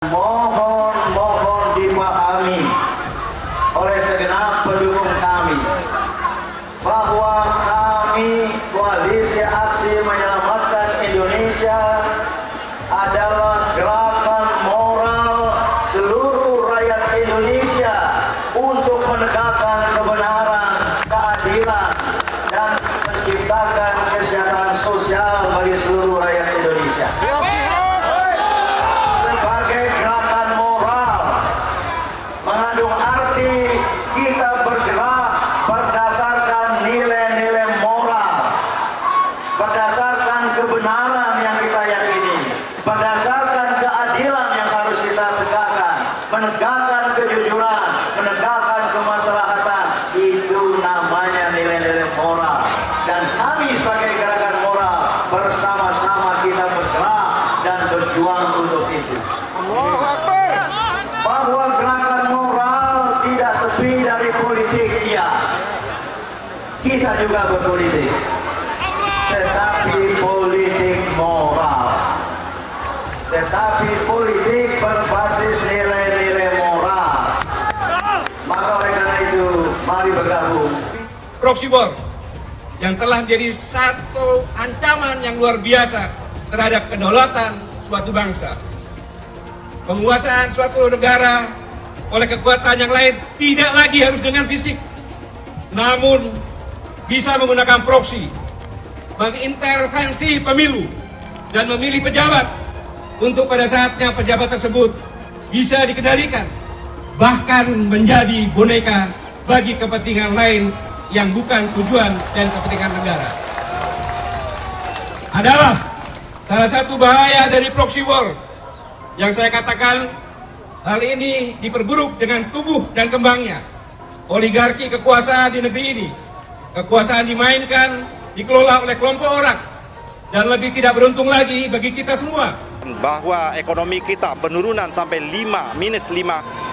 Mohon dipahami oleh segenap pendukung kami bahwa kami Koalisi Aksi Menyelamatkan Indonesia adalah gerakan moral seluruh rakyat Indonesia untuk menegakkan kebenaran, keadilan, dan menciptakan kesejahteraan sosial bagi seluruh rakyat Indonesia. Sebagai gerakan moral mengandung arti kita bergerak berdasarkan nilai-nilai moral, berdasarkan kebenaran yang kita yakini, berdasarkan keadilan yang harus kita tegakkan, menegakkan kejujuran, menegakkan kemaslahatan. Itu namanya nilai-nilai moral. Dan kami sebagai gerakan moral bersama-sama kita bergerak dan berjuang untuk itu. Bahwa gerakan moral tidak sepi dari politik, iya. Kita juga berpolitik, tetapi politik moral. Tetapi politik berbasis nilai-nilai moral. Maka oleh karena itu, mari bergabung. Proxy war yang telah menjadi satu ancaman yang luar biasa terhadap kedaulatan suatu bangsa. Penguasaan suatu negara oleh kekuatan yang lain tidak lagi harus dengan fisik, namun bisa menggunakan proksi, mengintervensi pemilu dan memilih pejabat untuk pada saatnya pejabat tersebut bisa dikendalikan, bahkan menjadi boneka bagi kepentingan lain yang bukan tujuan dan kepentingan negara. Adalah salah satu bahaya dari proxy war yang saya katakan hal ini diperburuk dengan tubuh dan kembangnya oligarki kekuasaan di negeri ini. Kekuasaan dimainkan, dikelola oleh kelompok orang, dan lebih tidak beruntung lagi bagi kita semua. Bahwa ekonomi kita penurunan sampai minus 5,32.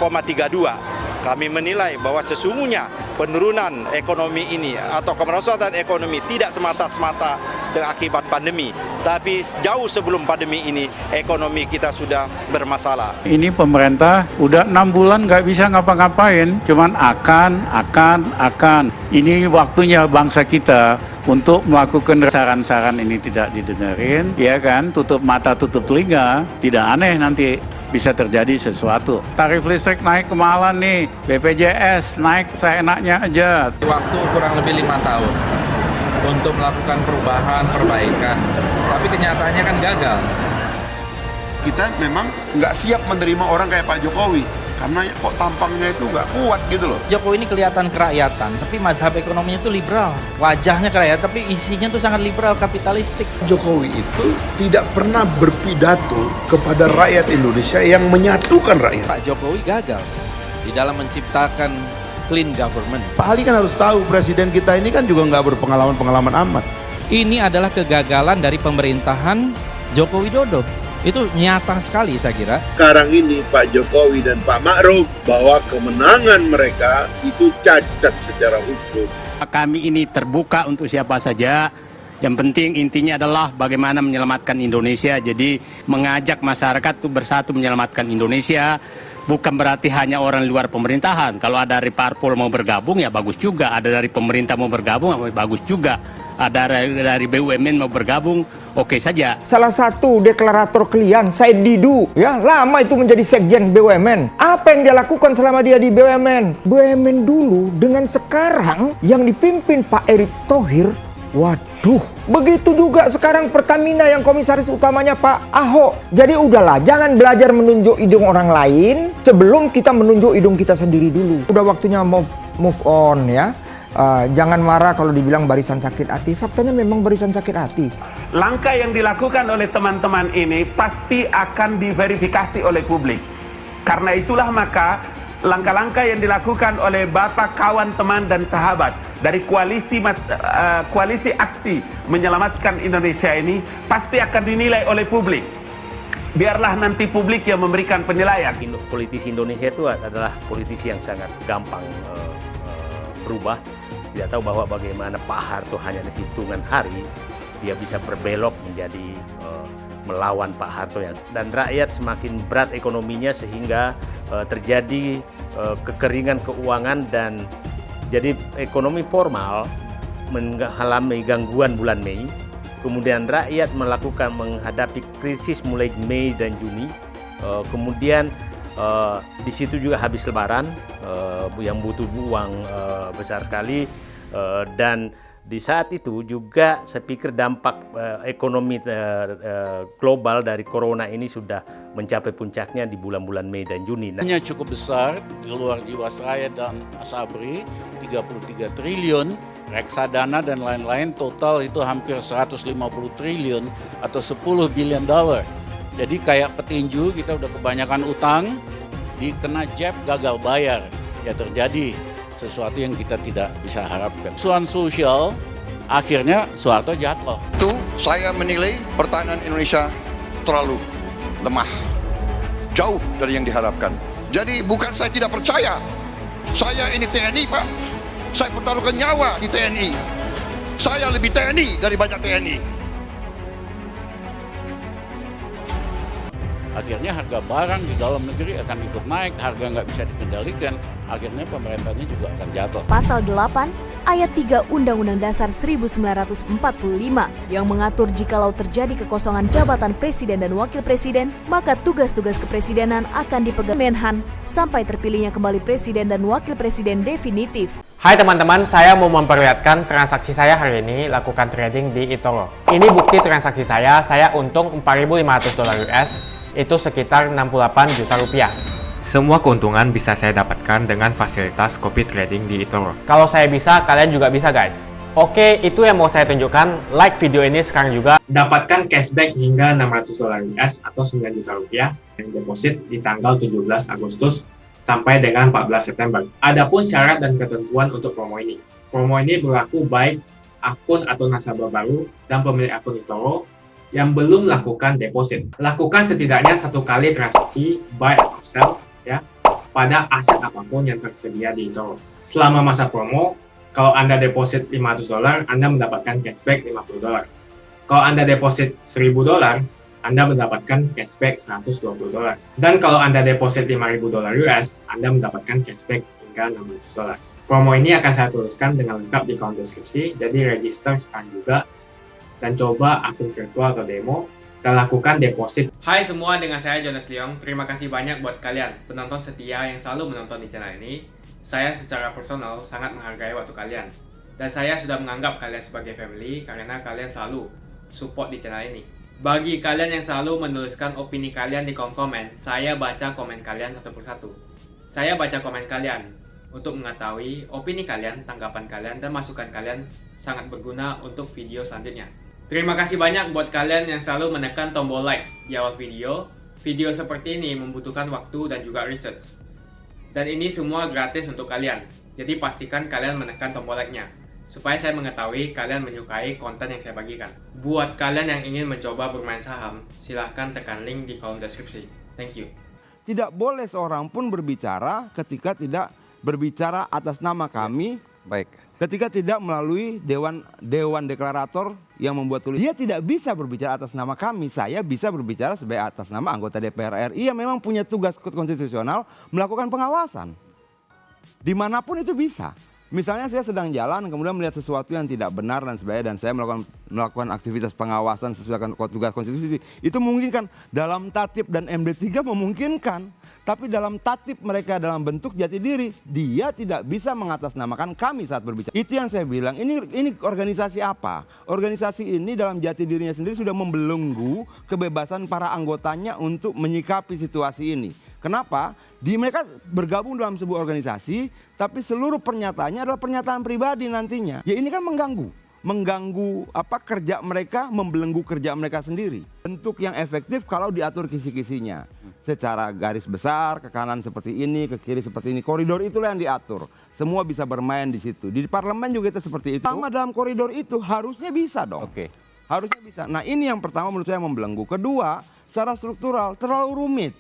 Kami menilai bahwa sesungguhnya penurunan ekonomi ini atau kemerosotan ekonomi tidak semata-mata akibat pandemi, tapi jauh sebelum pandemi ini ekonomi kita sudah bermasalah. Ini pemerintah udah 6 bulan nggak bisa ngapa-ngapain, cuman akan. Ini waktunya bangsa kita untuk melakukan saran-saran ini tidak didengerin, ya kan? Tutup mata, tutup telinga, tidak aneh nanti bisa terjadi sesuatu. Tarif listrik naik kemahalan nih, BPJS naik seenaknya aja. Waktu kurang lebih 5 tahun untuk melakukan perubahan, perbaikan, tapi kenyataannya kan gagal. Kita memang nggak siap menerima orang kayak Pak Jokowi, karena kok tampangnya itu nggak kuat gitu loh. Jokowi ini kelihatan kerakyatan, tapi mazhab ekonominya itu liberal. Wajahnya kerakyatan, tapi isinya tuh sangat liberal, kapitalistik. Jokowi itu tidak pernah berpidato kepada rakyat Indonesia yang menyatukan rakyat. Pak Jokowi gagal di dalam menciptakan clean government. Pak Ali kan harus tahu, presiden kita ini kan juga nggak berpengalaman amat. Ini adalah kegagalan dari pemerintahan Joko Widodo. Itu nyata sekali saya kira. Sekarang ini Pak Jokowi dan Pak Ma'ruf bahwa kemenangan mereka itu cacat secara hukum. Kami ini terbuka untuk siapa saja. Yang penting intinya adalah bagaimana menyelamatkan Indonesia. Jadi mengajak masyarakat untuk bersatu menyelamatkan Indonesia. Bukan berarti hanya orang luar pemerintahan. Kalau ada dari parpol mau bergabung ya bagus juga. Ada dari pemerintah mau bergabung ya bagus juga. Ada dari BUMN mau bergabung, oke saja. Salah satu deklarator klien, Said Didu, ya lama itu menjadi sekjen BUMN. Apa yang dia lakukan selama dia di BUMN? BUMN dulu dengan sekarang yang dipimpin Pak Erick Thohir, waduh. Begitu juga sekarang Pertamina yang komisaris utamanya Pak Ahok. Jadi udahlah, jangan belajar menunjuk hidung orang lain sebelum kita menunjuk hidung kita sendiri dulu. Udah waktunya move on ya. Jangan marah kalau dibilang barisan sakit hati. Faktanya memang barisan sakit hati. Langkah yang dilakukan oleh teman-teman ini pasti akan diverifikasi oleh publik. Karena itulah maka langkah-langkah yang dilakukan oleh Bapak, kawan, teman, dan sahabat dari koalisi aksi menyelamatkan Indonesia ini pasti akan dinilai oleh publik. Biarlah nanti publik yang memberikan penilaian. Politisi Indonesia itu adalah politisi yang sangat gampang berubah. Tidak tahu bahwa bagaimana Pak Harto hanya hitungan hari dia bisa berbelok menjadi melawan Pak Harto dan rakyat semakin berat ekonominya sehingga terjadi kekeringan keuangan dan jadi ekonomi formal mengalami gangguan bulan Mei. Kemudian rakyat menghadapi krisis mulai Mei dan Juni. Kemudian di situ juga habis Lebaran yang butuh uang besar sekali dan di saat itu juga saya pikir dampak ekonomi global dari corona ini sudah mencapai puncaknya di bulan-bulan Mei dan Juni. Hanya cukup besar di luar Jiwasraya dan Asabri 33 triliun, reksadana dan lain-lain total itu hampir 150 triliun atau 10 billion dollar. Jadi kayak petinju kita udah kebanyakan utang, dikena jab gagal bayar, ya terjadi sesuatu yang kita tidak bisa harapkan. Persoalan sosial, akhirnya Soeharto jatuh. Itu saya menilai pertahanan Indonesia terlalu lemah, jauh dari yang diharapkan. Jadi bukan saya tidak percaya, saya ini TNI Pak, saya pertaruhkan nyawa di TNI. Saya lebih TNI dari banyak TNI. Akhirnya harga barang di dalam negeri akan ikut naik, harga nggak bisa dikendalikan, akhirnya pemerintahnya juga akan jatuh. Pasal 8 ayat 3 Undang-Undang Dasar 1945 yang mengatur jikalau terjadi kekosongan jabatan presiden dan wakil presiden, maka tugas-tugas kepresidenan akan dipegang Menhan sampai terpilihnya kembali presiden dan wakil presiden definitif. Hai teman-teman, saya mau memperlihatkan transaksi saya hari ini lakukan trading di eToro. Ini bukti transaksi saya untung $4.500 US, itu sekitar 68 juta rupiah. Semua keuntungan bisa saya dapatkan dengan fasilitas copy trading di eToro. Kalau saya bisa, kalian juga bisa guys. Oke, itu yang mau saya tunjukkan. Like video ini sekarang juga. Dapatkan cashback hingga $600 US atau 9 juta rupiah yang deposit di tanggal 17 Agustus sampai dengan 14 September. Adapun syarat dan ketentuan untuk promo ini. Promo ini berlaku baik akun atau nasabah baru dan pemilik akun eToro yang belum melakukan deposit. Lakukan setidaknya 1 kali transaksi buy atau sell ya pada aset apapun yang tersedia di eToro. Selama masa promo, kalau Anda deposit $500, Anda mendapatkan cashback $50. Kalau Anda deposit $1.000, Anda mendapatkan cashback $120. Dan kalau Anda deposit $5.000 US, Anda mendapatkan cashback hingga $600. Promo ini akan saya tuliskan dengan lengkap di kolom deskripsi, jadi register sekarang juga dan coba akun virtual atau demo dan lakukan deposit. Hai semua, dengan saya Jonas Leong. Terima kasih banyak buat kalian penonton setia yang selalu menonton di channel ini. Saya secara personal sangat menghargai waktu kalian dan saya sudah menganggap kalian sebagai family karena kalian selalu support di channel ini. Bagi kalian yang selalu menuliskan opini kalian di kolom komen, saya baca komen kalian satu persatu. Saya baca komen kalian untuk mengetahui opini kalian, tanggapan kalian, dan masukan kalian sangat berguna untuk video selanjutnya. Terima kasih banyak buat kalian yang selalu menekan tombol like di awal video. Video seperti ini membutuhkan waktu dan juga research. Dan ini semua gratis untuk kalian. Jadi pastikan kalian menekan tombol like-nya supaya saya mengetahui kalian menyukai konten yang saya bagikan. Buat kalian yang ingin mencoba bermain saham, silahkan tekan link di kolom deskripsi. Thank you. Tidak boleh seorang pun berbicara ketika tidak berbicara atas nama kami. Baik. Ketika tidak melalui dewan deklarator yang membuat tulis, dia tidak bisa berbicara atas nama kami. Saya bisa berbicara sebagai atas nama anggota DPR RI yang memang punya tugas konstitusional melakukan pengawasan. Dimanapun itu bisa. Misalnya saya sedang jalan kemudian melihat sesuatu yang tidak benar dan sebagainya dan saya melakukan aktivitas pengawasan sesuai dengan tugas konstitusi. Itu memungkinkan dalam tatip dan MD3 memungkinkan. Tapi dalam tatip mereka dalam bentuk jati diri, dia tidak bisa mengatasnamakan kami saat berbicara. Itu yang saya bilang, ini organisasi apa? Organisasi ini dalam jati dirinya sendiri sudah membelenggu kebebasan para anggotanya untuk menyikapi situasi ini. Kenapa? Mereka bergabung dalam sebuah organisasi, tapi seluruh pernyataannya adalah pernyataan pribadi nantinya. Ya ini kan mengganggu kerja mereka, membelenggu kerja mereka sendiri. Bentuk yang efektif kalau diatur kisi-kisinya. Secara garis besar, ke kanan seperti ini, ke kiri seperti ini. Koridor itulah yang diatur. Semua bisa bermain di situ. Di parlemen juga itu seperti itu. Sama dalam koridor itu harusnya bisa dong. Oke. Harusnya bisa. Nah ini yang pertama menurut saya membelenggu. Kedua, secara struktural terlalu rumit.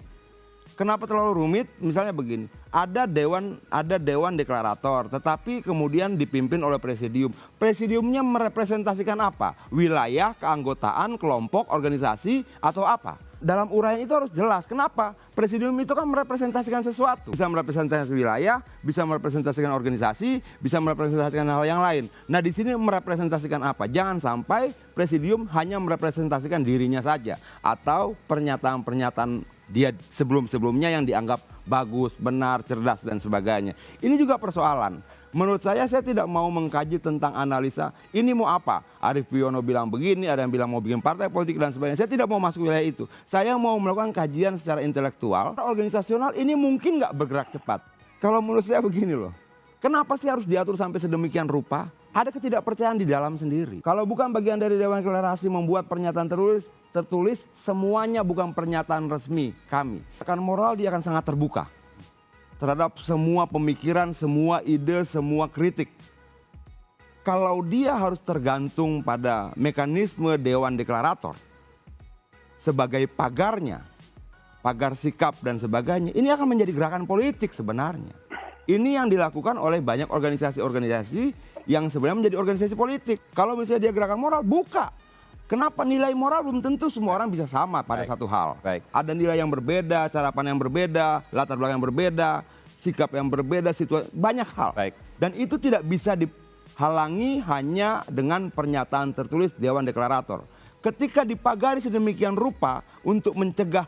Kenapa terlalu rumit? Misalnya begini, ada dewan deklarator, tetapi kemudian dipimpin oleh presidium. Presidiumnya merepresentasikan apa? Wilayah, keanggotaan, kelompok, organisasi, atau apa? Dalam uraian itu harus jelas. Kenapa? Presidium itu kan merepresentasikan sesuatu. Bisa merepresentasikan wilayah, bisa merepresentasikan organisasi, bisa merepresentasikan hal yang lain. Nah, di sini merepresentasikan apa? Jangan sampai presidium hanya merepresentasikan dirinya saja atau pernyataan-pernyataan dia sebelum-sebelumnya yang dianggap bagus, benar, cerdas, dan sebagainya. Ini juga persoalan. Menurut saya tidak mau mengkaji tentang analisa ini mau apa. Arief Buyono bilang begini, ada yang bilang mau bikin partai politik dan sebagainya. Saya tidak mau masuk wilayah itu. Saya mau melakukan kajian secara intelektual. Organisasional ini mungkin nggak bergerak cepat. Kalau menurut saya begini loh. Kenapa sih harus diatur sampai sedemikian rupa? Ada ketidakpercayaan di dalam sendiri. Kalau bukan bagian dari Dewan Deklarasi membuat pernyataan tertulis, semuanya bukan pernyataan resmi kami. Akan moral dia akan sangat terbuka terhadap semua pemikiran, semua ide, semua kritik. Kalau dia harus tergantung pada mekanisme Dewan Deklarator sebagai pagarnya, pagar sikap dan sebagainya, ini akan menjadi gerakan politik sebenarnya. Ini yang dilakukan oleh banyak organisasi-organisasi yang sebenarnya menjadi organisasi politik. Kalau misalnya dia gerakan moral, buka. Kenapa nilai moral belum tentu semua orang bisa sama pada satu hal. Ada nilai yang berbeda, cara pandang yang berbeda, latar belakang yang berbeda, sikap yang berbeda, situasi, banyak hal. Dan itu tidak bisa dihalangi hanya dengan pernyataan tertulis Dewan Deklarator. Ketika dipagari sedemikian rupa untuk mencegah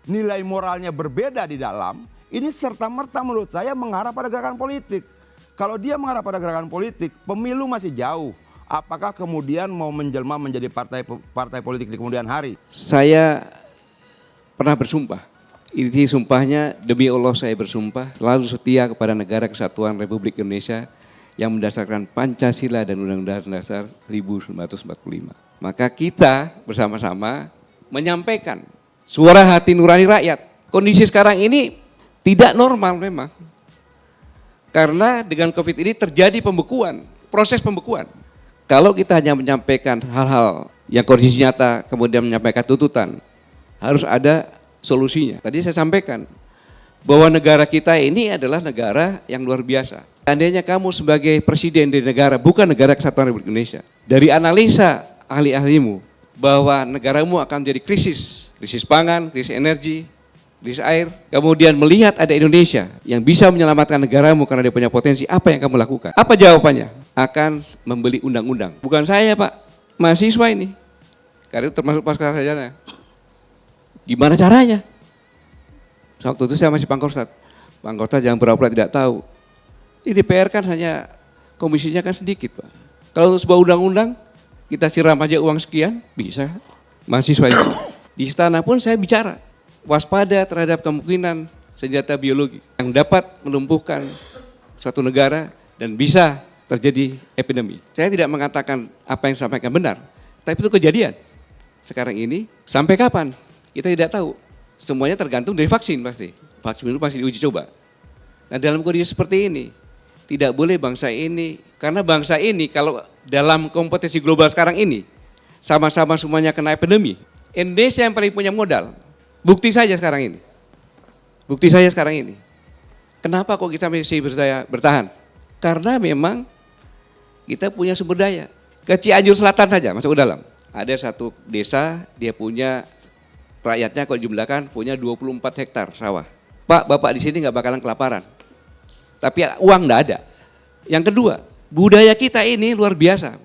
nilai moralnya berbeda di dalam, ini serta-merta menurut saya mengarah pada gerakan politik. Kalau dia mengarah pada gerakan politik, pemilu masih jauh. Apakah kemudian mau menjelma menjadi partai politik di kemudian hari? Saya pernah bersumpah. Inti sumpahnya, demi Allah saya bersumpah selalu setia kepada negara kesatuan Republik Indonesia yang mendasarkan Pancasila dan Undang-Undang Dasar 1945. Maka kita bersama-sama menyampaikan suara hati nurani rakyat. Kondisi sekarang ini tidak normal memang. Karena dengan COVID ini terjadi pembekuan, proses pembekuan. Kalau kita hanya menyampaikan hal-hal yang kondisi nyata, kemudian menyampaikan tuntutan, harus ada solusinya. Tadi saya sampaikan bahwa negara kita ini adalah negara yang luar biasa. Seandainya kamu sebagai presiden di negara, bukan negara kesatuan Republik Indonesia, dari analisa ahli-ahlimu bahwa negaramu akan menjadi krisis pangan, krisis energi, krisis air, kemudian melihat ada Indonesia yang bisa menyelamatkan negaramu karena dia punya potensi, apa yang kamu lakukan? Apa jawabannya? Akan membeli undang-undang. Bukan saya Pak, mahasiswa ini. Karena itu termasuk pasca sarjana. Gimana caranya? Waktu itu saya masih Pangkostrat. Pangkostrat jangan pura-pura tidak tahu. Di DPR kan hanya komisinya kan sedikit Pak. Kalau untuk sebuah undang-undang, kita siram aja uang sekian, bisa. Mahasiswa itu. Di istana pun saya bicara. Waspada terhadap kemungkinan senjata biologi yang dapat melumpuhkan suatu negara dan bisa terjadi epidemi. Saya tidak mengatakan apa yang disampaikan benar, tapi itu kejadian. Sekarang ini sampai kapan? Kita tidak tahu. Semuanya tergantung dari vaksin pasti. Vaksin itu pasti diuji coba. Nah dalam kondisi seperti ini, tidak boleh bangsa ini, karena bangsa ini kalau dalam kompetisi global sekarang ini, sama-sama semuanya kena epidemi. Indonesia yang paling punya modal. Bukti saja sekarang ini. Bukti saja sekarang ini. Kenapa kok kita masih bertahan? Karena memang kita punya sumber daya. Ke Cianjur Selatan saja, masuk ke dalam. Ada satu desa, dia punya rakyatnya kalau jumlahkan punya 24 hektar sawah. Pak, Bapak di sini nggak bakalan kelaparan. Tapi uang nggak ada. Yang kedua, budaya kita ini luar biasa.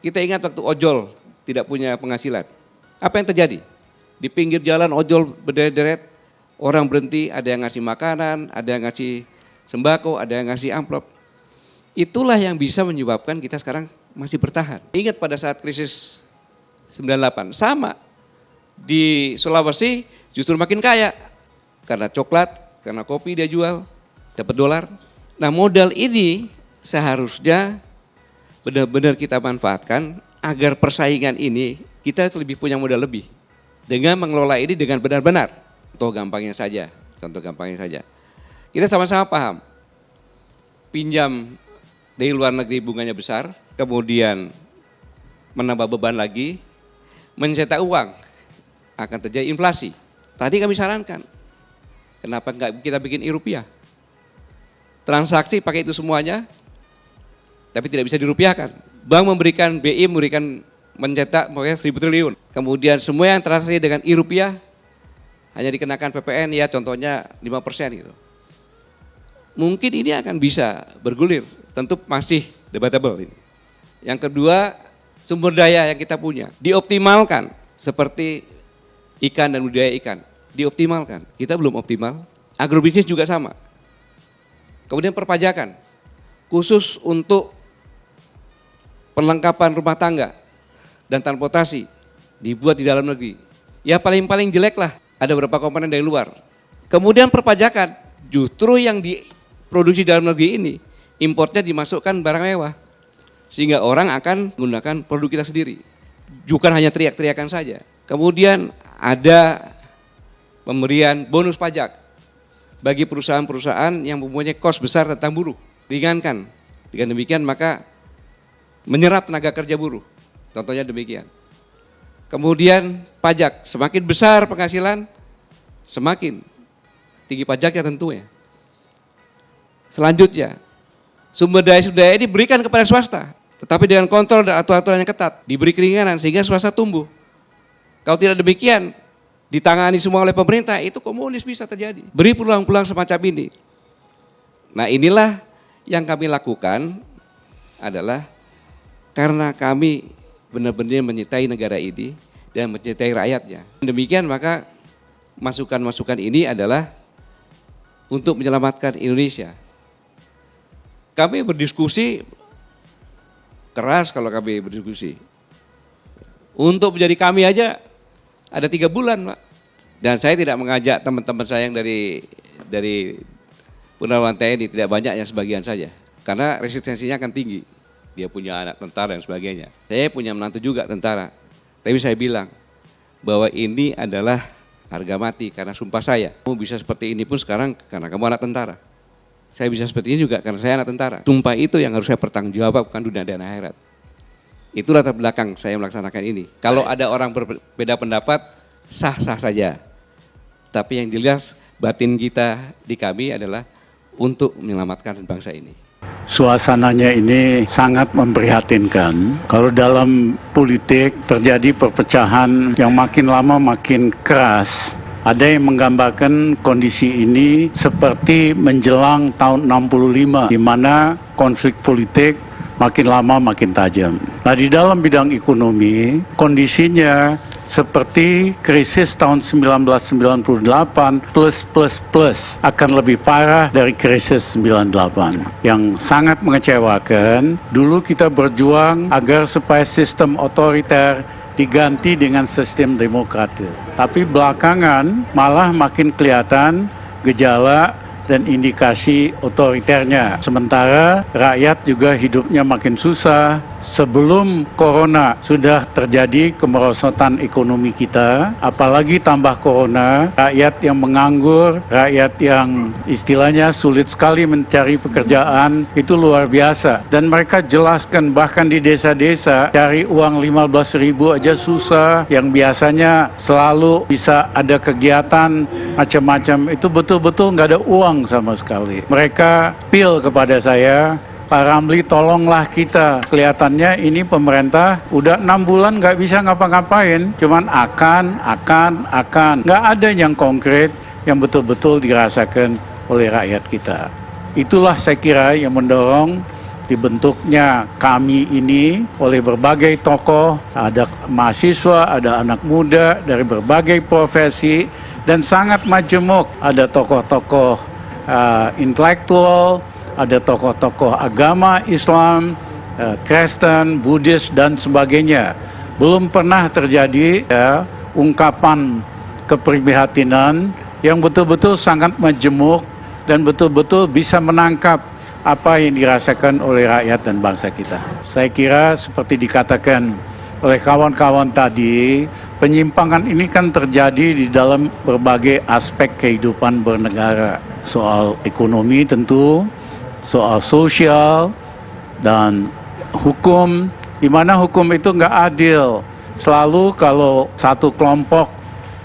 Kita ingat waktu ojol tidak punya penghasilan. Apa yang terjadi? Di pinggir jalan ojol berderet-deret, orang berhenti, ada yang ngasih makanan, ada yang ngasih sembako, ada yang ngasih amplop. Itulah yang bisa menyebabkan kita sekarang masih bertahan. Ingat pada saat krisis 98, sama. Di Sulawesi justru makin kaya. Karena coklat, karena kopi dia jual, dapat dolar. Nah modal ini seharusnya benar-benar kita manfaatkan agar persaingan ini kita lebih punya modal lebih. Dengan mengelola ini dengan benar-benar. Contoh gampangnya saja. Kita sama-sama paham. Pinjam dari luar negeri bunganya besar, kemudian menambah beban lagi, mencetak uang, akan terjadi inflasi. Tadi kami sarankan, Kenapa nggak kita bikin e-rupiah? Transaksi pakai itu semuanya, tapi tidak bisa dirupiahkan. Bank memberikan, BI memberikan, mencetak pokoknya 1.000 triliun. Kemudian semua yang transaksi dengan e-rupiah hanya dikenakan PPN, ya contohnya 5% gitu. Mungkin ini akan bisa bergulir, tentu masih debatable ini. Yang kedua, sumber daya yang kita punya dioptimalkan seperti ikan dan budidaya ikan, dioptimalkan. Kita belum optimal. Agrobisnis juga sama. Kemudian perpajakan, khusus untuk perlengkapan rumah tangga dan transportasi dibuat di dalam negeri. Ya paling-paling jelek lah, ada beberapa komponen dari luar. Kemudian perpajakan, justru yang diproduksi dalam negeri ini, importnya dimasukkan barang mewah. Sehingga orang akan menggunakan produk kita sendiri. Bukan hanya teriak-teriakan saja. Kemudian ada pemberian bonus pajak bagi perusahaan-perusahaan yang mempunyai kos besar tentang buruh. Ringankan. Dengan demikian maka menyerap tenaga kerja buruh. Contohnya demikian. Kemudian pajak, semakin besar penghasilan, semakin tinggi pajaknya tentunya. Selanjutnya, sumber daya ini diberikan kepada swasta, tetapi dengan kontrol dan aturan-aturan yang ketat, diberi keringanan sehingga swasta tumbuh. Kalau tidak demikian, ditangani semua oleh pemerintah, itu komunis bisa terjadi. Beri peluang-peluang semacam ini. Nah inilah yang kami lakukan adalah karena kami benar-benar mencintai negara ini dan mencintai rakyatnya. Demikian maka masukan-masukan ini adalah untuk menyelamatkan Indonesia. Kami berdiskusi keras kalau kami berdiskusi. Untuk menjadi kami aja ada 3 bulan, Pak. Dan saya tidak mengajak teman-teman saya yang dari Purnawirawan TNI, tidak banyak yang sebagian saja. Karena resistensinya akan tinggi. Dia punya anak tentara dan sebagainya. Saya punya menantu juga tentara. Tapi saya bilang bahwa ini adalah harga mati karena sumpah saya. Kamu bisa seperti ini pun sekarang karena kamu anak tentara. Saya bisa seperti ini juga karena saya anak tentara. Sumpah itu yang harus saya pertanggungjawabkan dunia dan akhirat. Itu latar belakang saya melaksanakan ini. Kalau ada orang berbeda pendapat, sah-sah saja. Tapi yang jelas batin kita di kami adalah untuk menyelamatkan bangsa ini. Suasananya ini sangat memprihatinkan. Kalau dalam politik terjadi perpecahan yang makin lama makin keras. Ada yang menggambarkan kondisi ini seperti menjelang tahun 65, di mana konflik politik makin lama makin tajam. Nah di dalam bidang ekonomi, kondisinya seperti krisis tahun 1998 plus akan lebih parah dari krisis 98. Yang sangat mengecewakan, dulu kita berjuang agar supaya sistem otoriter diganti dengan sistem demokratis. Tapi belakangan malah makin kelihatan gejala dan indikasi otoriternya. Sementara rakyat juga hidupnya makin susah. Sebelum corona sudah terjadi kemerosotan ekonomi kita, apalagi tambah corona, rakyat yang menganggur, rakyat yang istilahnya sulit sekali mencari pekerjaan, itu luar biasa. Dan mereka jelaskan bahkan di desa-desa cari uang 15.000 aja susah, yang biasanya selalu bisa ada kegiatan macam-macam, itu betul-betul nggak ada uang sama sekali. Mereka appeal kepada saya, Pak Ramli tolonglah kita. Kelihatannya ini pemerintah udah 6 bulan nggak bisa ngapa-ngapain, cuman akan. Nggak ada yang konkret yang betul-betul dirasakan oleh rakyat kita. Itulah saya kira yang mendorong dibentuknya kami ini oleh berbagai tokoh, ada mahasiswa, ada anak muda dari berbagai profesi, dan sangat majemuk. Ada tokoh-tokoh intelektual, ada tokoh-tokoh agama Islam, Kristen, Buddhis, dan sebagainya. Belum pernah terjadi ungkapan keprihatinan yang betul-betul sangat majemuk dan betul-betul bisa menangkap apa yang dirasakan oleh rakyat dan bangsa kita. Saya kira seperti dikatakan oleh kawan-kawan tadi, penyimpangan ini kan terjadi di dalam berbagai aspek kehidupan bernegara. Soal ekonomi tentu, soal sosial, dan hukum, di mana hukum itu nggak adil. Selalu kalau satu kelompok,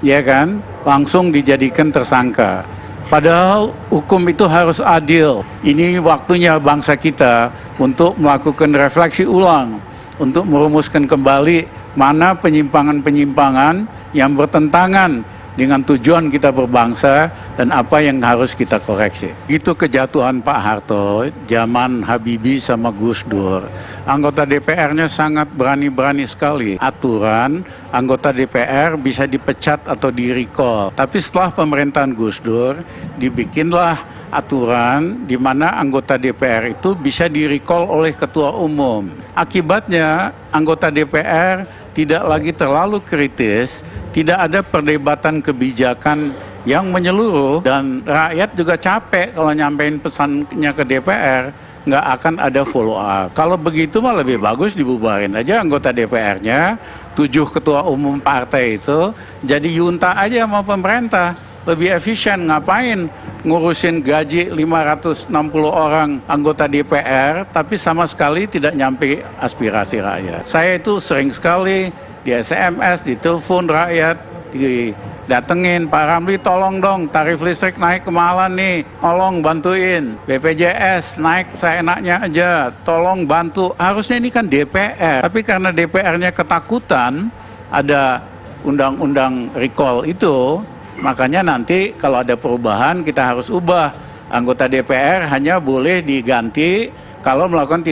ya kan, langsung dijadikan tersangka. Padahal hukum itu harus adil. Ini waktunya bangsa kita untuk melakukan refleksi ulang, untuk merumuskan kembali mana penyimpangan-penyimpangan yang bertentangan dengan tujuan kita berbangsa dan apa yang harus kita koreksi. Itu kejatuhan Pak Harto, zaman Habibie sama Gus Dur. Anggota DPR-nya sangat berani-berani sekali. Aturan anggota DPR bisa dipecat atau di-recall. Tapi setelah pemerintahan Gus Dur, dibikinlah aturan di mana anggota DPR itu bisa di-recall oleh ketua umum. Akibatnya anggota DPR tidak lagi terlalu kritis, tidak ada perdebatan kebijakan yang menyeluruh, dan rakyat juga capek kalau nyampein pesannya ke DPR, nggak akan ada follow up. Kalau begitu mah lebih bagus dibubarin aja anggota DPR-nya, 7 ketua umum partai itu jadi yunta aja sama pemerintah. Lebih efisien, ngapain ngurusin gaji 560 orang anggota DPR tapi sama sekali tidak nyampe aspirasi rakyat. Saya itu sering sekali di SMS, di telepon rakyat, didatengin, Pak Ramli tolong dong tarif listrik naik kemahalan nih, tolong bantuin. BPJS naik seenaknya aja, tolong bantu. Harusnya ini kan DPR, tapi karena DPR-nya ketakutan ada undang-undang recall itu, makanya nanti kalau ada perubahan kita harus ubah. Anggota DPR hanya boleh diganti kalau melakukan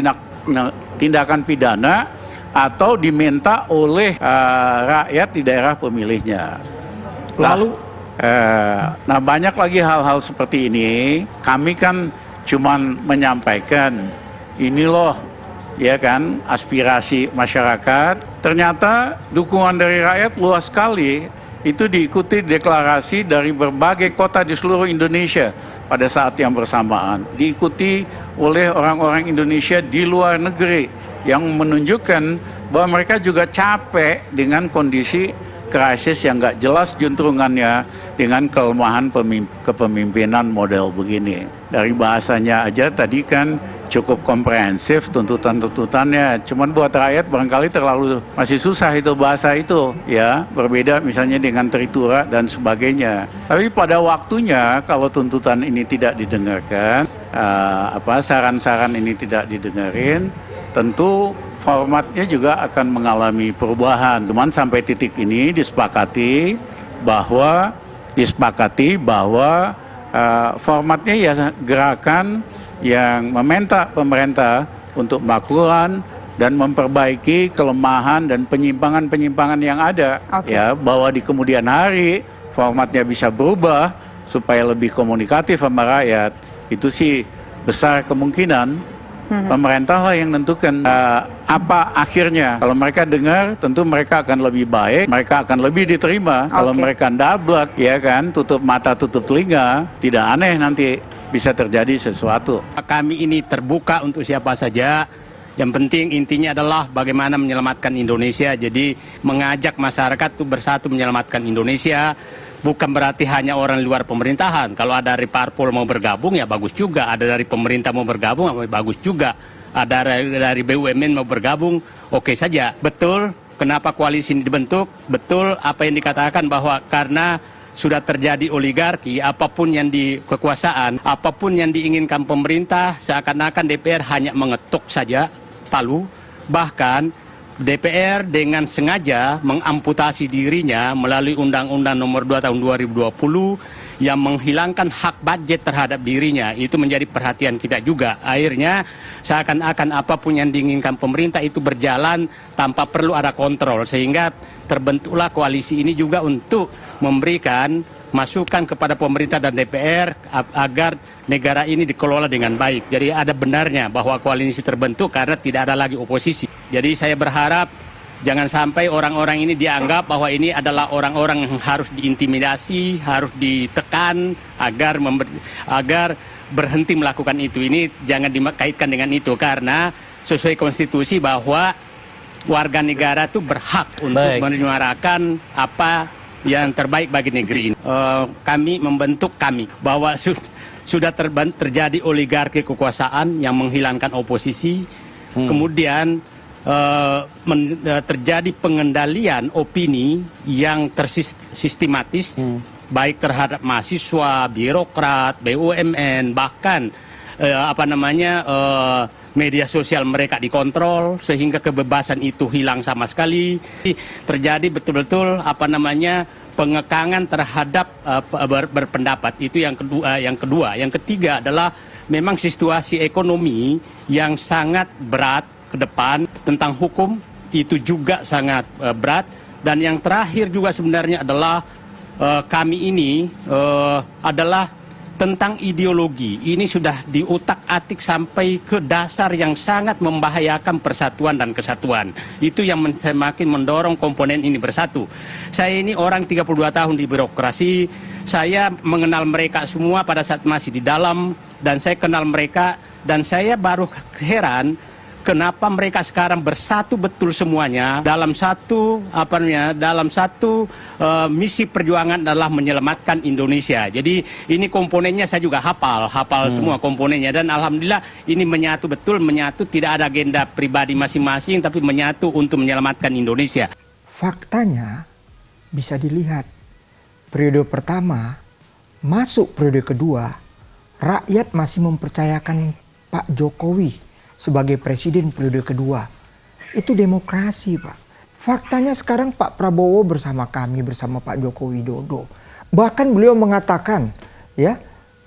tindakan pidana atau diminta oleh rakyat di daerah pemilihnya. Lalu, nah banyak lagi hal-hal seperti ini. Kami kan cuman menyampaikan ini loh, ya kan, aspirasi masyarakat. Ternyata dukungan dari rakyat luas sekali. Itu diikuti deklarasi dari berbagai kota di seluruh Indonesia pada saat yang bersamaan. Diikuti oleh orang-orang Indonesia di luar negeri yang menunjukkan bahwa mereka juga capek dengan kondisi krisis yang nggak jelas juntrungannya dengan kelemahan kepemimpinan model begini. Dari bahasanya aja tadi kan cukup komprehensif tuntutan-tuntutannya. Cuman buat rakyat barangkali terlalu masih susah itu bahasa itu, ya. Berbeda misalnya dengan tritura dan sebagainya. Tapi pada waktunya kalau tuntutan ini tidak didengarkan, saran-saran ini tidak didengarin, tentu formatnya juga akan mengalami perubahan. Cuman sampai titik ini disepakati bahwa formatnya ya gerakan yang meminta pemerintah untuk melakukan dan memperbaiki kelemahan dan penyimpangan-penyimpangan yang ada. Ya, bahwa di kemudian hari formatnya bisa berubah supaya lebih komunikatif sama rakyat. Itu sih besar kemungkinan pemerintah lah yang menentukan apa akhirnya. Kalau mereka dengar, tentu mereka akan lebih baik, mereka akan lebih diterima. Kalau mereka ndablek, ya kan, tutup mata, tutup telinga, tidak aneh nanti bisa terjadi sesuatu. Kami ini terbuka untuk siapa saja. Yang penting intinya adalah bagaimana menyelamatkan Indonesia. Jadi mengajak masyarakat itu bersatu menyelamatkan Indonesia. Bukan berarti hanya orang luar pemerintahan. Kalau ada dari parpol mau bergabung ya bagus juga. Ada dari pemerintah mau bergabung ya bagus juga. Ada dari BUMN mau bergabung, oke saja. Betul kenapa koalisi ini dibentuk. Betul apa yang dikatakan bahwa karena sudah terjadi oligarki, apapun yang di kekuasaan, apapun yang diinginkan pemerintah, seakan-akan DPR hanya mengetuk saja palu. Bahkan DPR dengan sengaja mengamputasi dirinya melalui Undang-Undang Nomor 2 Tahun 2020 yang menghilangkan hak budget terhadap dirinya. Itu menjadi perhatian kita juga. Akhirnya seakan-akan apapun yang diinginkan pemerintah itu berjalan tanpa perlu ada kontrol. Sehingga terbentuklah koalisi ini juga untuk memberikan masukan kepada pemerintah dan DPR agar negara ini dikelola dengan baik. Jadi ada benarnya bahwa koalisi terbentuk karena tidak ada lagi oposisi. Jadi saya berharap jangan sampai orang-orang ini dianggap bahwa ini adalah orang-orang yang harus diintimidasi, harus ditekan agar berhenti melakukan itu. Ini jangan dikaitkan dengan itu karena sesuai konstitusi bahwa warga negara itu berhak untuk menyuarakan apa yang terbaik bagi negeri ini. Kami membentuk bahwa sudah terjadi oligarki kekuasaan yang menghilangkan oposisi, kemudian terjadi pengendalian opini yang tersistematis baik terhadap mahasiswa, birokrat, BUMN, bahkan media sosial mereka dikontrol sehingga kebebasan itu hilang sama sekali. Terjadi betul-betul pengekangan terhadap berpendapat. Itu yang kedua. Yang ketiga adalah memang situasi ekonomi yang sangat berat ke depan. Tentang hukum itu juga sangat berat. Dan yang terakhir juga sebenarnya adalah kami ini adalah tentang ideologi. Ini sudah diutak-atik sampai ke dasar yang sangat membahayakan persatuan dan kesatuan. Itu yang semakin mendorong komponen ini bersatu. Saya ini orang 32 tahun di birokrasi. Saya mengenal mereka semua pada saat masih di dalam, dan saya kenal mereka, dan saya baru heran kenapa mereka sekarang bersatu betul semuanya dalam satu misi perjuangan adalah menyelamatkan Indonesia. Jadi ini komponennya saya juga hafal semua komponennya, dan alhamdulillah ini menyatu tidak ada agenda pribadi masing-masing, tapi menyatu untuk menyelamatkan Indonesia. Faktanya bisa dilihat, periode pertama masuk periode kedua, rakyat masih mempercayakan Pak Jokowi sebagai presiden periode kedua. Itu demokrasi, Pak. Faktanya sekarang Pak Prabowo bersama kami, bersama Pak Joko Widodo. Bahkan beliau mengatakan, ya,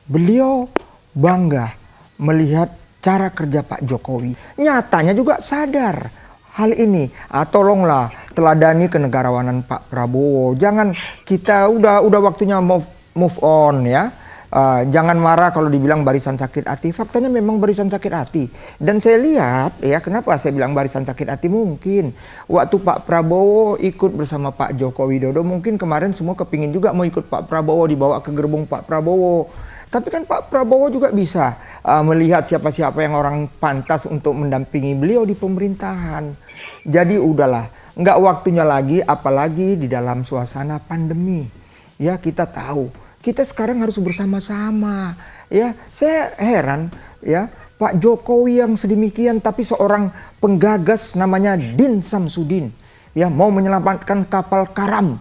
beliau bangga melihat cara kerja Pak Jokowi. Nyatanya juga sadar hal ini. Tolonglah teladani kenegarawanan Pak Prabowo. Jangan kita udah waktunya move on, ya. Jangan marah kalau dibilang barisan sakit hati. Faktanya memang barisan sakit hati. Dan saya lihat, ya, kenapa saya bilang barisan sakit hati, mungkin waktu Pak Prabowo ikut bersama Pak Joko Widodo, mungkin kemarin semua kepingin juga mau ikut Pak Prabowo, dibawa ke gerbong Pak Prabowo. Tapi kan Pak Prabowo juga bisa melihat siapa-siapa yang orang pantas untuk mendampingi beliau di pemerintahan. Jadi udahlah, nggak waktunya lagi, apalagi di dalam suasana pandemi. Ya, kita tahu kita sekarang harus bersama-sama. Ya, saya heran, ya, Pak Jokowi yang sedemikian, tapi seorang penggagas namanya Din Samsudin, ya, mau menyelamatkan kapal karam.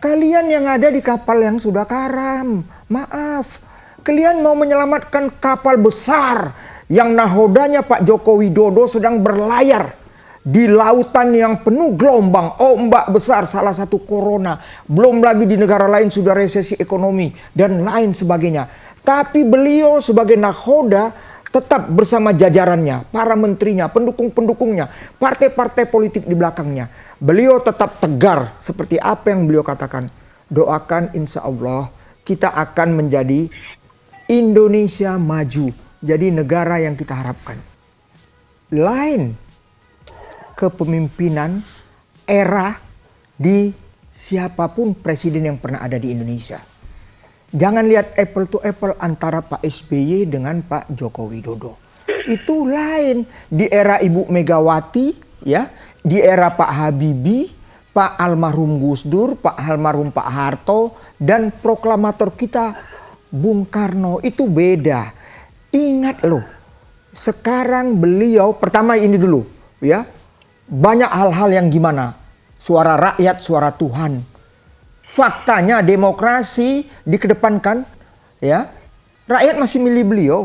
Kalian yang ada di kapal yang sudah karam, maaf, kalian mau menyelamatkan kapal besar yang nahodanya Pak Joko Widodo sedang berlayar di lautan yang penuh gelombang, ombak besar, salah satu corona. Belum lagi di negara lain sudah resesi ekonomi dan lain sebagainya. Tapi beliau sebagai nahoda tetap bersama jajarannya, para menterinya, pendukung-pendukungnya, partai-partai politik di belakangnya. Beliau tetap tegar seperti apa yang beliau katakan. Doakan, insya Allah kita akan menjadi Indonesia maju, jadi negara yang kita harapkan. Lain kepemimpinan era di siapapun presiden yang pernah ada di Indonesia. Jangan lihat apple to apple antara Pak SBY dengan Pak Joko Widodo. Itu lain di era Ibu Megawati, ya, di era Pak Habibie, Pak almarhum Gus Dur, Pak almarhum Pak Harto, dan proklamator kita Bung Karno. Itu beda. Ingat loh, sekarang beliau pertama ini dulu, ya. Banyak hal-hal yang gimana? Suara rakyat, suara Tuhan. Faktanya demokrasi dikedepankan, ya. Rakyat masih milih beliau.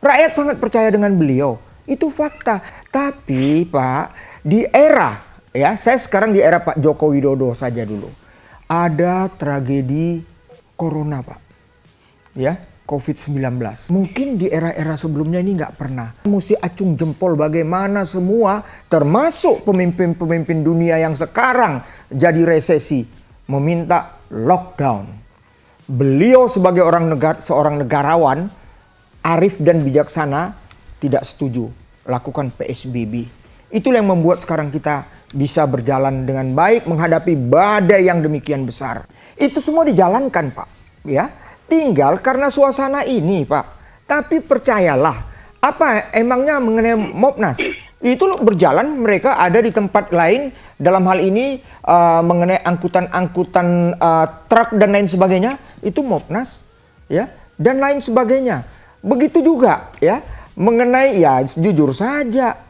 Rakyat sangat percaya dengan beliau. Itu fakta. Tapi Pak, di era, ya, saya sekarang di era Pak Joko Widodo saja dulu. Ada tragedi corona, Pak. Ya, COVID-19. Mungkin di era-era sebelumnya ini nggak pernah. Mesti acung jempol bagaimana semua, termasuk pemimpin-pemimpin dunia yang sekarang jadi resesi, meminta lockdown. Beliau sebagai seorang negarawan, arif dan bijaksana, tidak setuju lakukan PSBB. Itulah yang membuat sekarang kita bisa berjalan dengan baik menghadapi badai yang demikian besar. Itu semua dijalankan, Pak. Ya. Tinggal karena suasana ini, Pak. Tapi percayalah, apa emangnya mengenai Mopnas? Itu berjalan, mereka ada di tempat lain. Dalam hal ini mengenai angkutan-angkutan truk dan lain sebagainya, itu Mopnas, ya, dan lain sebagainya. Begitu juga, ya, mengenai, ya, jujur saja,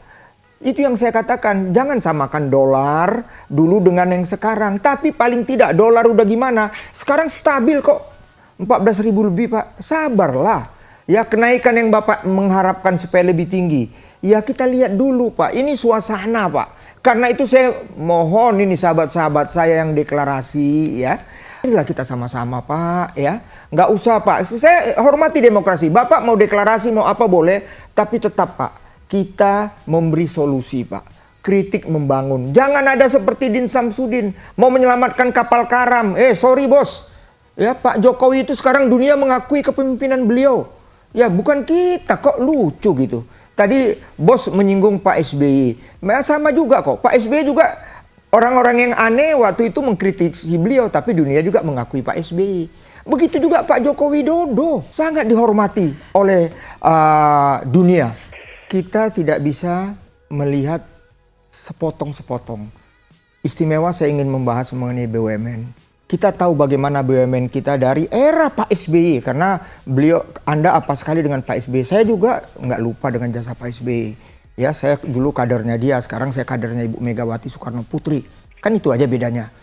Itu yang saya katakan, jangan samakan dolar dulu dengan yang sekarang. Tapi paling tidak dolar udah gimana, sekarang stabil kok. 14.000 lebih Pak, sabarlah. Ya kenaikan yang Bapak mengharapkan supaya lebih tinggi. Ya kita lihat dulu Pak, ini suasana Pak. Karena itu saya mohon ini sahabat-sahabat saya yang deklarasi ya. Marilah kita sama-sama Pak ya. Nggak usah Pak, saya hormati demokrasi. Bapak mau deklarasi mau apa boleh. Tapi tetap Pak, kita memberi solusi Pak. Kritik membangun. Jangan ada seperti Din Samsudin. Mau menyelamatkan kapal karam. Sorry bos. Ya Pak Jokowi itu sekarang dunia mengakui kepemimpinan beliau. Ya bukan kita, kok lucu gitu. Tadi bos menyinggung Pak SBY. Sama juga kok, Pak SBY juga orang-orang yang aneh waktu itu mengkritisi beliau. Tapi dunia juga mengakui Pak SBY. Begitu juga Pak Joko Widodo. Sangat dihormati oleh dunia. Kita tidak bisa melihat sepotong-sepotong. Istimewa saya ingin membahas mengenai BUMN. Kita tahu bagaimana BUMN kita dari era Pak SBY. Karena Anda apa sekali dengan Pak SBY. Saya juga nggak lupa dengan jasa Pak SBY. Ya, saya dulu kadernya dia, sekarang saya kadernya Ibu Megawati Soekarno Putri. Kan itu aja bedanya.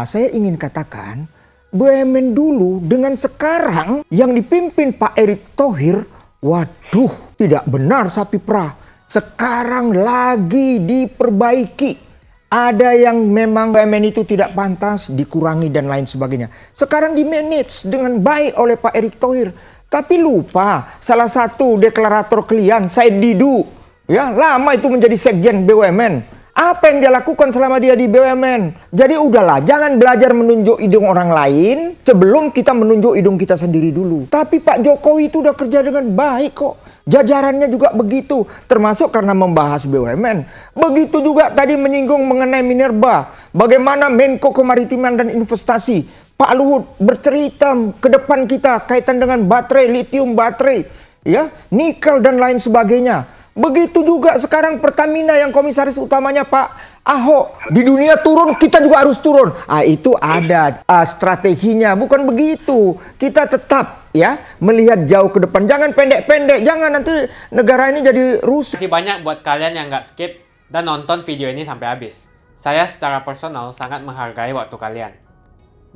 Saya ingin katakan, BUMN dulu dengan sekarang yang dipimpin Pak Erick Thohir, waduh, tidak benar sapi perah. Sekarang lagi diperbaiki. Ada yang memang BUMN itu tidak pantas, dikurangi dan lain sebagainya. Sekarang di-manage dengan baik oleh Pak Erick Thohir. Tapi lupa salah satu deklarator klien, Said Didu. Ya, lama itu menjadi sekjen BUMN. Apa yang dia lakukan selama dia di BUMN? Jadi udahlah, jangan belajar menunjuk hidung orang lain sebelum kita menunjuk hidung kita sendiri dulu. Tapi Pak Jokowi itu udah kerja dengan baik kok. Jajarannya juga begitu, termasuk karena membahas BUMN. Begitu juga tadi menyinggung mengenai Minerba. Bagaimana Menko Kemaritiman dan Investasi, Pak Luhut bercerita ke depan kita kaitan dengan baterai, lithium baterai, ya, nikel dan lain sebagainya. Begitu juga sekarang Pertamina yang komisaris utamanya Pak Ahok. Di dunia turun, kita juga harus turun. Itu ada strateginya, bukan begitu. Kita tetap ya melihat jauh ke depan. Jangan pendek-pendek, jangan nanti negara ini jadi rusak. Terima kasih banyak buat kalian yang nggak skip dan nonton video ini sampai habis. Saya secara personal sangat menghargai waktu kalian.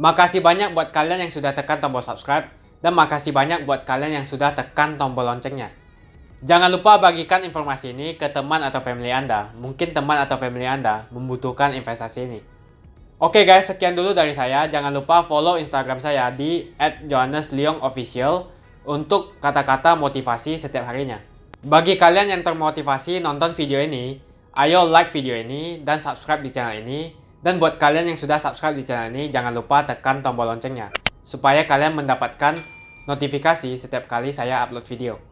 Makasih banyak buat kalian yang sudah tekan tombol subscribe. Dan makasih banyak buat kalian yang sudah tekan tombol loncengnya. Jangan lupa bagikan informasi ini ke teman atau family Anda. Mungkin teman atau family Anda membutuhkan investasi ini. Oke guys, sekian dulu dari saya. Jangan lupa follow Instagram saya di @johannesleongofficial untuk kata-kata motivasi setiap harinya. Bagi kalian yang termotivasi nonton video ini, ayo like video ini dan subscribe di channel ini. Dan buat kalian yang sudah subscribe di channel ini, jangan lupa tekan tombol loncengnya supaya kalian mendapatkan notifikasi setiap kali saya upload video.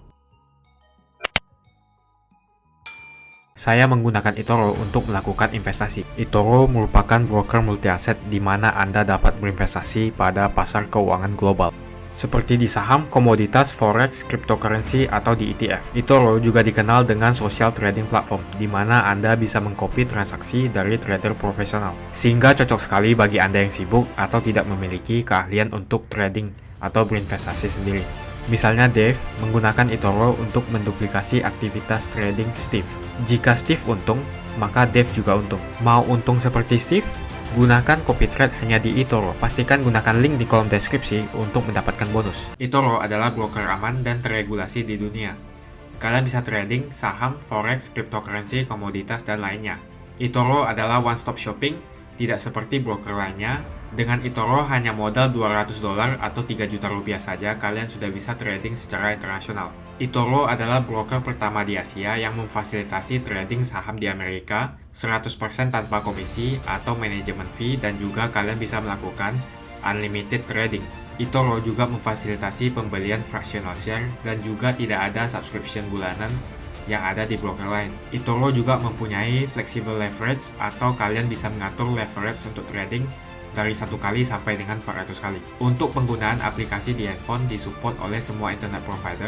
Saya menggunakan eToro untuk melakukan investasi. eToro merupakan broker multi aset di mana Anda dapat berinvestasi pada pasar keuangan global, seperti di saham, komoditas, forex, cryptocurrency, atau di ETF. eToro juga dikenal dengan social trading platform, di mana Anda bisa mengcopy transaksi dari trader profesional, sehingga cocok sekali bagi Anda yang sibuk atau tidak memiliki keahlian untuk trading atau berinvestasi sendiri. Misalnya Dave menggunakan eToro untuk menduplikasi aktivitas trading Steve. Jika Steve untung, maka Dave juga untung. Mau untung seperti Steve? Gunakan copy trade hanya di eToro. Pastikan gunakan link di kolom deskripsi untuk mendapatkan bonus. eToro adalah broker aman dan terregulasi di dunia. Kalian bisa trading saham, forex, cryptocurrency, komoditas, dan lainnya. eToro adalah one-stop shopping, tidak seperti broker lainnya. Dengan eToro hanya modal $200 atau 3 juta rupiah saja, kalian sudah bisa trading secara internasional. eToro adalah broker pertama di Asia yang memfasilitasi trading saham di Amerika 100% tanpa komisi atau manajemen fee, dan juga kalian bisa melakukan unlimited trading. eToro juga memfasilitasi pembelian fractional share dan juga tidak ada subscription bulanan yang ada di broker lain. eToro juga mempunyai flexible leverage atau kalian bisa mengatur leverage untuk trading dari 1 kali sampai dengan 400 kali. Untuk penggunaan aplikasi di handphone disupport oleh semua internet provider.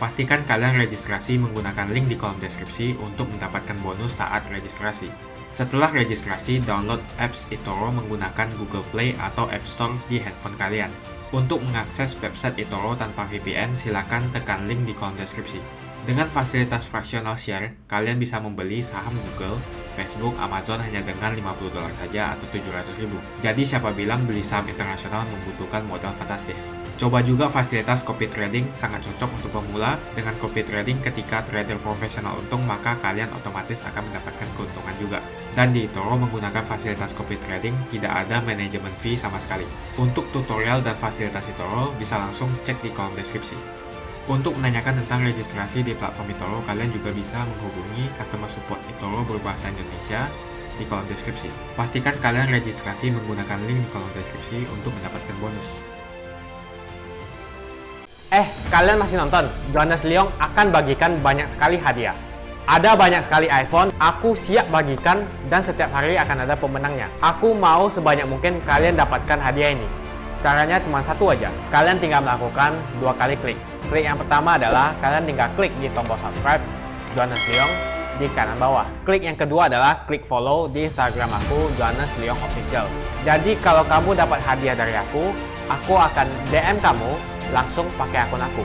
Pastikan kalian registrasi menggunakan link di kolom deskripsi untuk mendapatkan bonus saat registrasi. Setelah registrasi, download apps eToro menggunakan Google Play atau App Store di handphone kalian. Untuk mengakses website eToro tanpa VPN, silakan tekan link di kolom deskripsi. Dengan fasilitas fractional share, kalian bisa membeli saham Google, Facebook, Amazon hanya dengan $50 saja atau 700.000. Jadi siapa bilang beli saham internasional membutuhkan modal fantastis. Coba juga fasilitas copy trading, sangat cocok untuk pemula. Dengan copy trading ketika trader profesional untung, maka kalian otomatis akan mendapatkan keuntungan juga. Dan di eToro menggunakan fasilitas copy trading tidak ada manajemen fee sama sekali. Untuk tutorial dan fasilitas eToro bisa langsung cek di kolom deskripsi. Untuk menanyakan tentang registrasi di platform eToro, kalian juga bisa menghubungi customer support eToro berbahasa Indonesia di kolom deskripsi. Pastikan kalian registrasi menggunakan link di kolom deskripsi untuk mendapatkan bonus. Kalian masih nonton? Johannes Leong akan bagikan banyak sekali hadiah. Ada banyak sekali iPhone, aku siap bagikan dan setiap hari akan ada pemenangnya. Aku mau sebanyak mungkin kalian dapatkan hadiah ini. Caranya cuma satu aja, kalian tinggal melakukan 2 kali klik. Klik yang pertama adalah kalian tinggal klik di tombol subscribe Johannes Leong di kanan bawah. Klik yang kedua adalah klik follow di Instagram aku Johannes Leong Official. Jadi kalau kamu dapat hadiah dari aku akan DM kamu langsung pakai akun aku.